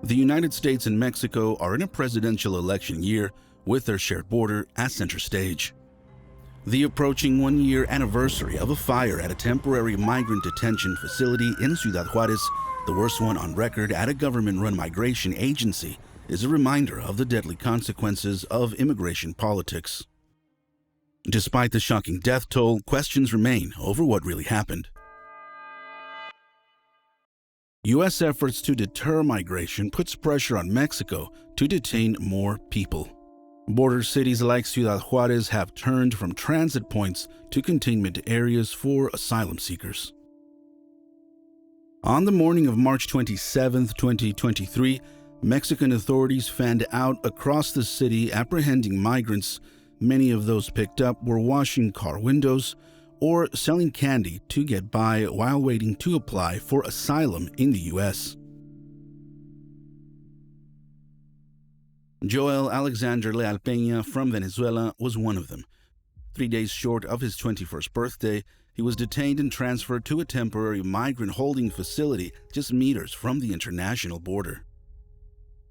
The United States and Mexico are in a presidential election year with their shared border as center stage. The approaching one-year anniversary of a fire at a temporary migrant detention facility in Ciudad Juárez, the worst one on record at a government-run migration agency, is a reminder of the deadly consequences of immigration politics. Despite the shocking death toll, questions remain over what really happened. U.S. efforts to deter migration puts pressure on Mexico to detain more people. Border cities like Ciudad Juárez have turned from transit points to containment areas for asylum seekers. On the morning of March 27, 2023, Mexican authorities fanned out across the city apprehending migrants. Many of those picked up were washing car windows or selling candy to get by while waiting to apply for asylum in the U.S. Joel Alexander Leal Peña from Venezuela was one of them. 3 days short of his 21st birthday, he was detained and transferred to a temporary migrant holding facility just meters from the international border.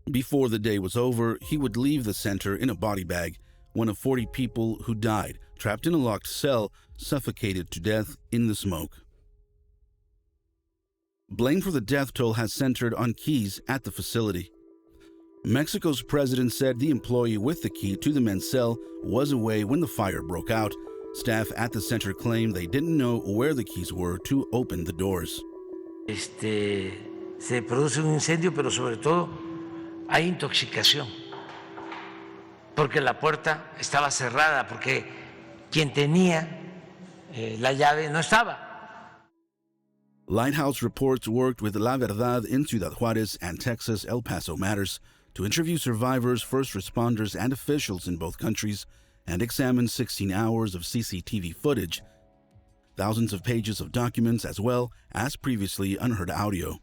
Before the day was over, he would leave the center in a body bag, one of 40 people who died, trapped in a locked cell, suffocated to death in the smoke. Blame for the death toll has centered on keys at the facility. Mexico's president said the employee with the key to the men's cell was away when the fire broke out. Staff at the center claimed they didn't know where the keys were to open the doors. Se produce un incendio, pero sobre todo hay intoxicación, porque la puerta estaba cerrada, porque quien tenía la llave no estaba. Lighthouse reports worked with La Verdad in Ciudad Juárez and Texas El Paso Matters to interview survivors, first responders, and officials in both countries and examine 16 hours of CCTV footage, thousands of pages of documents, as well as previously unheard audio.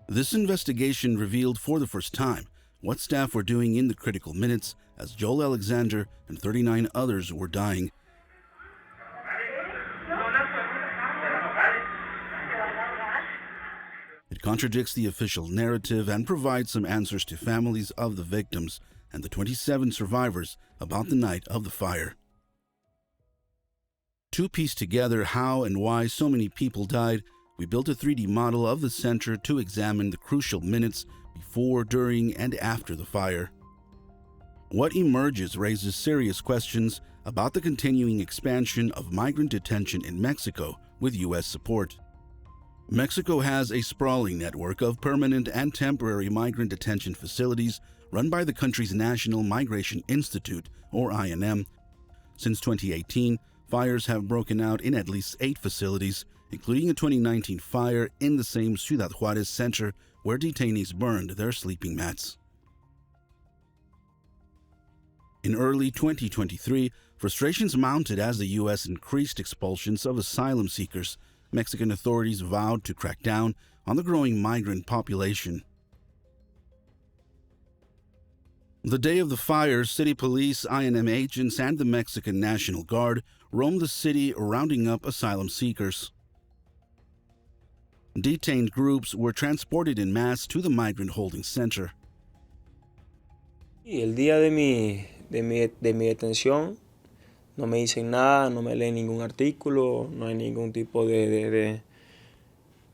This investigation revealed for the first time what staff were doing in the critical minutes as Joel Alexander and 39 others were dying. It contradicts the official narrative and provides some answers to families of the victims and the 27 survivors about the night of the fire. To piece together how and why so many people died, we built a 3D model of the center to examine the crucial minutes before, during, and after the fire. What emerges raises serious questions about the continuing expansion of migrant detention in Mexico with U.S. support. Mexico has a sprawling network of permanent and temporary migrant detention facilities run by the country's National Migration Institute, or INM. Since 2018, fires have broken out in at least 8 facilities, including a 2019 fire in the same Ciudad Juárez center where detainees burned their sleeping mats. In early 2023, frustrations mounted as the U.S. increased expulsions of asylum seekers. Mexican authorities vowed to crack down on the growing migrant population. The day of the fire, city police, INM agents, and the Mexican National Guard roamed the city rounding up asylum seekers. Detained groups were transported en masse to the migrant holding center. Y el día de mi detención no me dicen nada, no me leen ningún artículo, no hay ningún tipo de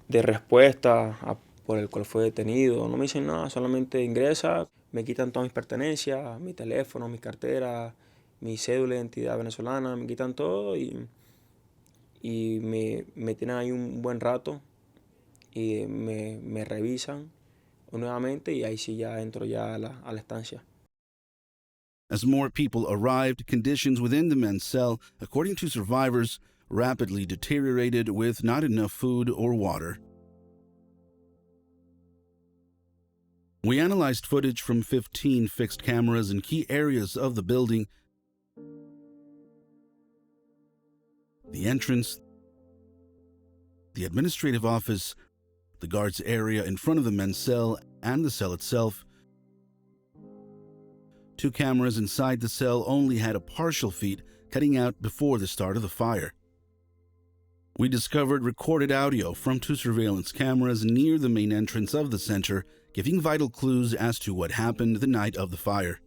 respuesta por el cual fue detenido, no me dicen nada, solamente ingresa, me quitan todas mis pertenencias, mi teléfono, mi cartera, mi cédula de identidad venezolana, me quitan todo y me tienen ahí un buen rato y me revisan nuevamente y ahí sí ya entro ya a la estancia. As more people arrived, conditions within the men's cell, according to survivors, rapidly deteriorated with not enough food or water. We analyzed footage from 15 fixed cameras in key areas of the building: the entrance, the administrative office, the guards area in front of the men's cell, and the cell itself. 2 cameras inside the cell only had a partial feed, cutting out before the start of the fire. We discovered recorded audio from 2 surveillance cameras near the main entrance of the center, giving vital clues as to what happened the night of the fire.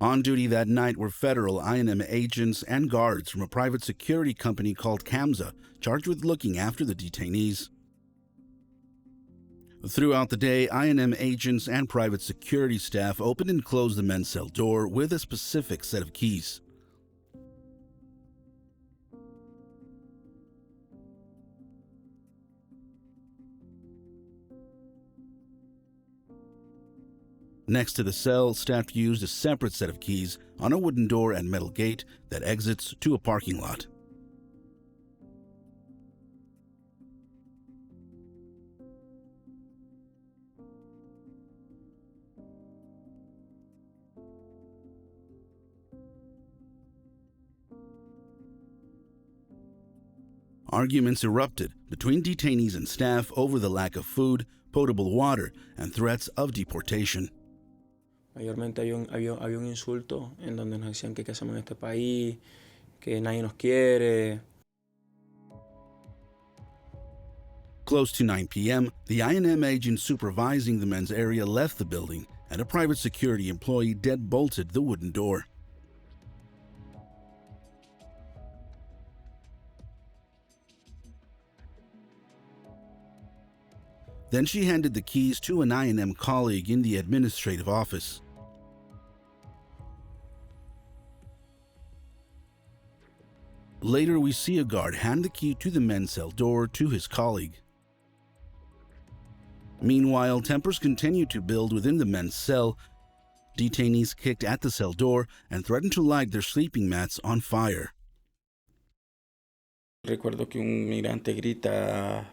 On duty that night were federal I&M agents and guards from a private security company called CAMSA, charged with looking after the detainees. Throughout the day, I&M agents and private security staff opened and closed the men's cell door with a specific set of keys. Next to the cell, staff used a separate set of keys on a wooden door and metal gate that exits to a parking lot. Arguments erupted between detainees and staff over the lack of food, potable water, and threats of deportation. Mayormente había un insulto en donde nos decían que qué hacemos en este país, que nadie nos quiere. Close to 9 p.m., the I&M agent supervising the men's area left the building, and a private security employee deadbolted the wooden door. Then she handed the keys to an I&M colleague in the administrative office. Later, we see a guard hand the key to the men's cell door to his colleague. Meanwhile, tempers continue to build within the men's cell. Detainees kicked at the cell door and threatened to light their sleeping mats on fire. Recuerdo que un migrante grita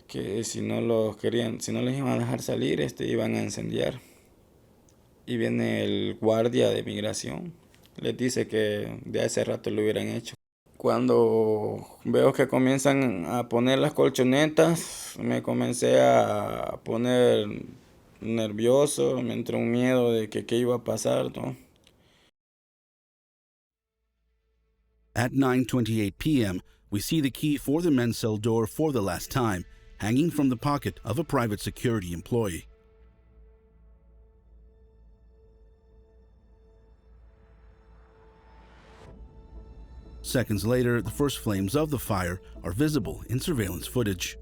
que si no les iban a dejar salir, iban a incendiar. Y viene el guardia de migración, les dice que de hace rato lo hubieran hecho. Cuando veo que comienzan a poner las colchonetas, me comencé a poner nervioso, me entró un miedo de que qué iba a pasar, ¿no? At 9:28 p.m., we see the key for the men's cell door for the last time, hanging from the pocket of a private security employee. Seconds later, the first flames of the fire are visible in surveillance footage.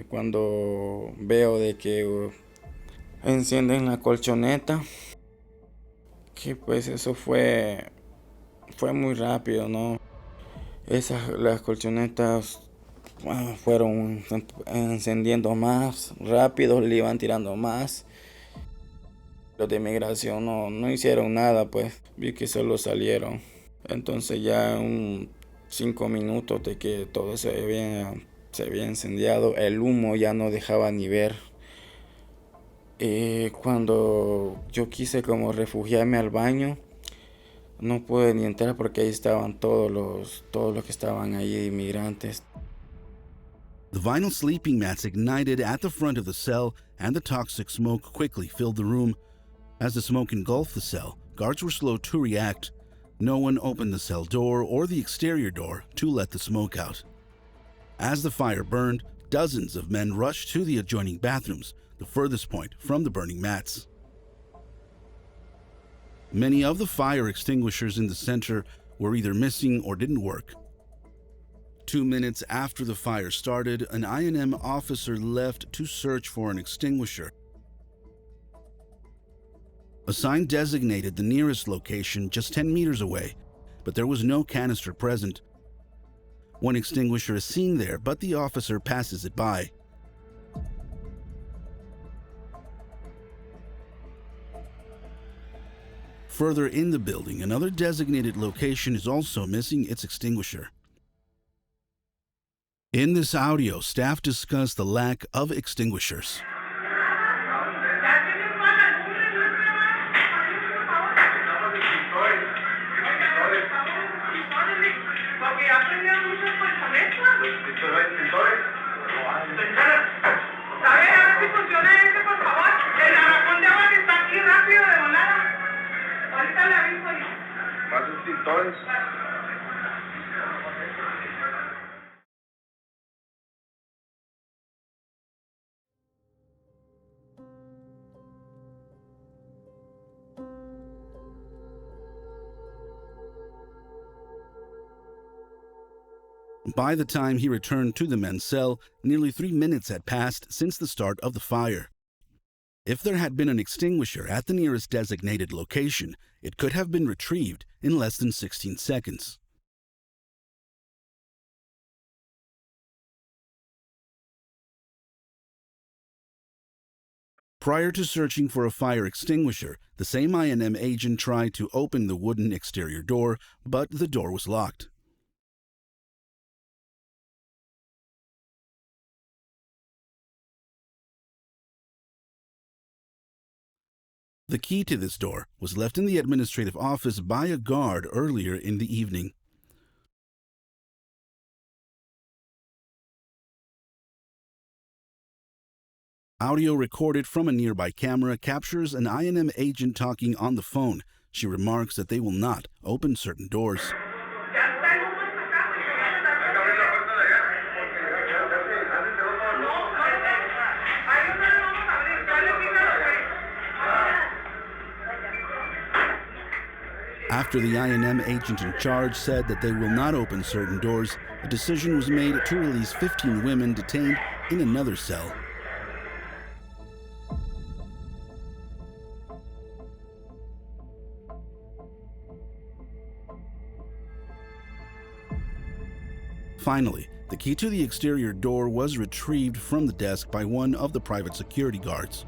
Cuando veo de que encienden la colchoneta, que pues eso fue muy rápido, ¿no? Las colchonetas fueron encendiendo más rápido, le iban tirando más. Los de migración no hicieron nada, pues vi que solo salieron. Entonces ya 5 minutos de que todo se había incendiado, el humo ya no dejaba ni ver. Cuando yo quise como refugiarme al baño, no pude ni entrar porque ahí estaban todos los que estaban ahí, inmigrantes. The vinyl sleeping mats ignited at the front of the cell, and the toxic smoke quickly filled the room. As the smoke engulfed the cell, guards were slow to react. No one opened the cell door or the exterior door to let the smoke out. As the fire burned, dozens of men rushed to the adjoining bathrooms, the furthest point from the burning mats. Many of the fire extinguishers in the center were either missing or didn't work. 2 minutes after the fire started, an I&M officer left to search for an extinguisher. A sign designated the nearest location just 10 meters away, but there was no canister present. One extinguisher is seen there, but the officer passes it by. Further in the building, another designated location is also missing its extinguisher. In this audio, staff discuss the lack of extinguishers. Porque ya tenían By the time he returned to the men's cell, nearly 3 minutes had passed since the start of the fire. If there had been an extinguisher at the nearest designated location, it could have been retrieved in less than 16 seconds. Prior to searching for a fire extinguisher, the same I&M agent tried to open the wooden exterior door, but the door was locked. The key to this door was left in the administrative office by a guard earlier in the evening. Audio recorded from a nearby camera captures an I&M agent talking on the phone. She remarks that they will not open certain doors. After the I&M agent in charge said that they will not open certain doors, a decision was made to release 15 women detained in another cell. Finally, the key to the exterior door was retrieved from the desk by one of the private security guards.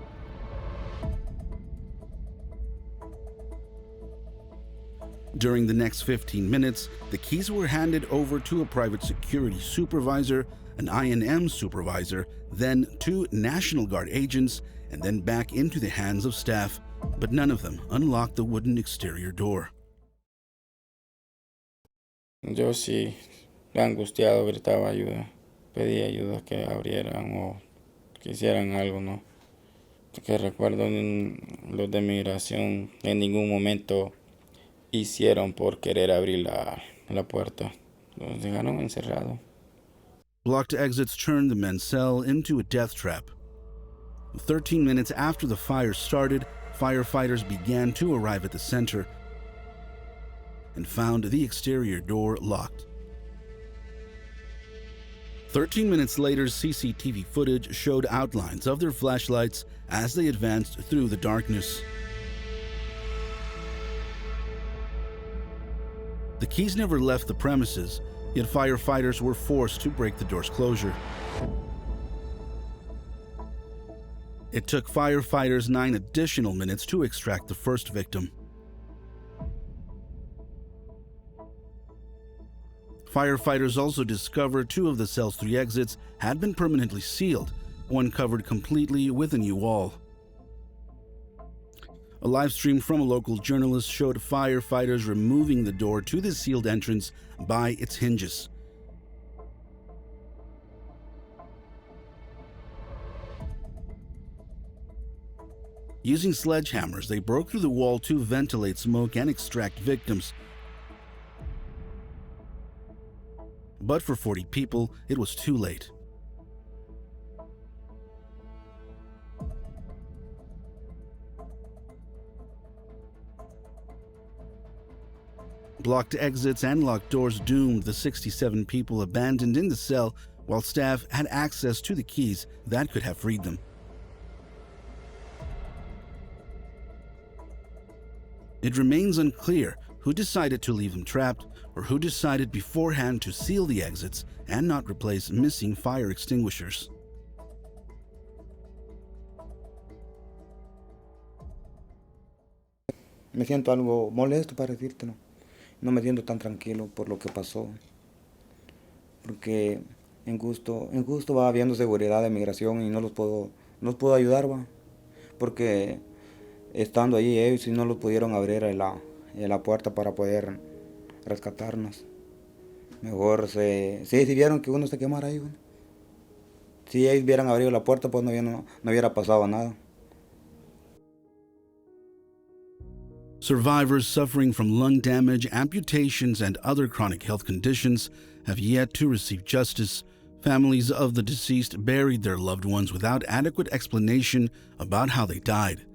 During the next 15 minutes, the keys were handed over to a private security supervisor, an I&M supervisor, then 2 National Guard agents, and then back into the hands of staff, but none of them unlocked the wooden exterior door. Yo sí, angustiado, gritaba ayuda, pedía ayuda que abrieran o que hicieran algo, ¿no? Porque recuerdo los de migración en ningún momento hicieron por querer abrir la puerta. Los dejaron encerrados. Blocked exits turned the men's cell into a death trap. 13 minutes after the fire started, firefighters began to arrive at the center and found the exterior door locked. 13 minutes later, CCTV footage showed outlines of their flashlights as they advanced through the darkness. The keys never left the premises, yet firefighters were forced to break the door's closure. It took firefighters 9 additional minutes to extract the first victim. Firefighters also discovered 2 of the cell's 3 exits had been permanently sealed, one covered completely with a new wall. A live stream from a local journalist showed firefighters removing the door to the sealed entrance by its hinges. Using sledgehammers, they broke through the wall to ventilate smoke and extract victims. But for 40 people, it was too late. Blocked exits and locked doors doomed the 67 people abandoned in the cell, while staff had access to the keys that could have freed them. It remains unclear who decided to leave them trapped or who decided beforehand to seal the exits and not replace missing fire extinguishers. Me siento algo molesto para decírtelo. No me siento tan tranquilo por lo que pasó. Porque en gusto va habiendo seguridad de migración y no los puedo ayudar, va. Porque estando allí ellos sí no los pudieron abrir la puerta para poder rescatarnos. Mejor si vieron que uno se quemara ahí, bueno. Si ellos hubieran abierto la puerta, pues no hubiera pasado nada. Survivors suffering from lung damage, amputations, and other chronic health conditions have yet to receive justice. Families of the deceased buried their loved ones without adequate explanation about how they died.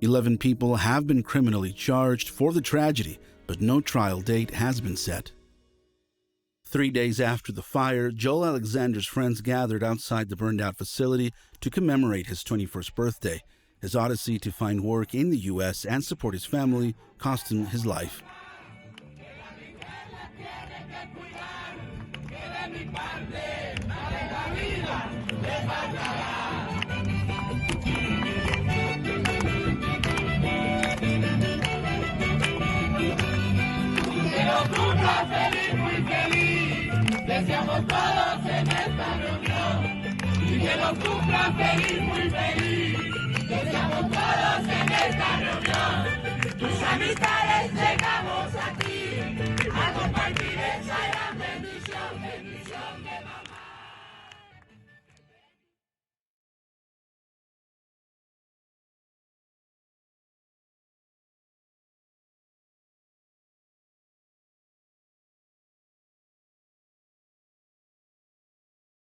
11 people have been criminally charged for the tragedy, but no trial date has been set. 3 days after the fire, Joel Alexander's friends gathered outside the burned-out facility to commemorate his 21st birthday. His odyssey to find work in the U.S. and support his family cost him his life. Deseamos todos en esta reunión y que los cumplan feliz, muy feliz. Deseamos todos en esta reunión tus amistades llegamos.